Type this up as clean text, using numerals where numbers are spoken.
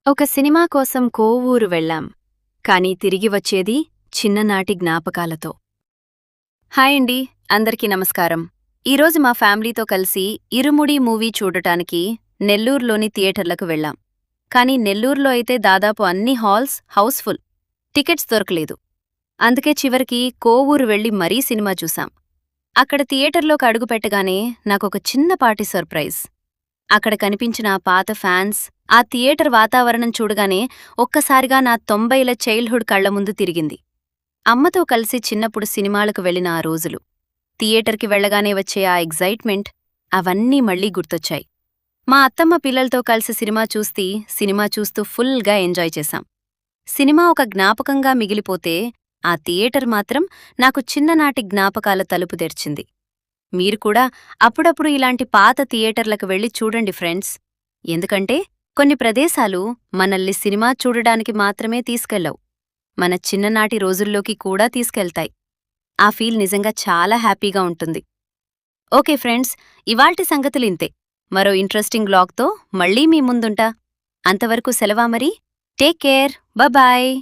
ఒక సినిమా కోసం కోవూరు వెళ్ళాం. కానీ తిరిగి వచ్చేది చిన్ననాటి జ్ఞాపకాలతో. హాయ్ అండి, అందరికీ నమస్కారం. ఈరోజు మా ఫ్యామిలీతో కలిసి ఇరుముడి మూవీ చూడటానికి నెల్లూరులోని థియేటర్లకు వెళ్ళాం. కానీ నెల్లూరులో అయితే దాదాపు అన్ని హాల్స్ హౌస్ఫుల్. టికెట్స్ దొరకలేదు. అందుకే చివరికి కోవూరు వెళ్లి మరీ సినిమా చూశాం. అక్కడ థియేటర్లోకి అడుగుపెట్టగానే నాకొక చిన్నపాటి సర్ప్రైజ్. అక్కడ కనిపించిన ఆ పాత ఫ్యాన్స్, ఆ థియేటర్ వాతావరణం చూడగానే ఒక్కసారిగా నా 90ల చైల్డ్హుడ్ కళ్ల ముందు తిరిగింది. అమ్మతో కలిసి చిన్నప్పుడు సినిమాలకు వెళ్లిన ఆ రోజులు, థియేటర్కి వెళ్లగానే వచ్చే ఆ ఎగ్జైట్మెంట్, అవన్నీ మళ్లీ గుర్తొచ్చాయి. మా అత్తమ్మ పిల్లలతో కలిసి సినిమా చూస్తూ ఫుల్గా ఎంజాయ్ చేశాం. సినిమా ఒక జ్ఞాపకంగా మిగిలిపోతే, ఆ థియేటర్ మాత్రం నాకు చిన్ననాటి జ్ఞాపకాల తలుపు తెరిచింది. మీరు కూడా అప్పుడప్పుడు ఇలాంటి పాత థియేటర్లకు వెళ్లి చూడండి ఫ్రెండ్స్. ఎందుకంటే కొన్ని ప్రదేశాలు మనల్ని సినిమా చూడడానికి మాత్రమే తీసుకెళ్లవు, మన చిన్ననాటి రోజుల్లోకి కూడా తీసుకెళ్తాయి. ఆ ఫీల్ నిజంగా చాలా హ్యాపీగా ఉంటుంది. ఓకే ఫ్రెండ్స్, ఇవాల్టి సంగతులింతే. మరో ఇంట్రెస్టింగ్ వ్లాగ్తో మళ్ళీ మీ ముందుంటా. అంతవరకు సెలవా మరి. Take care. బాయ్.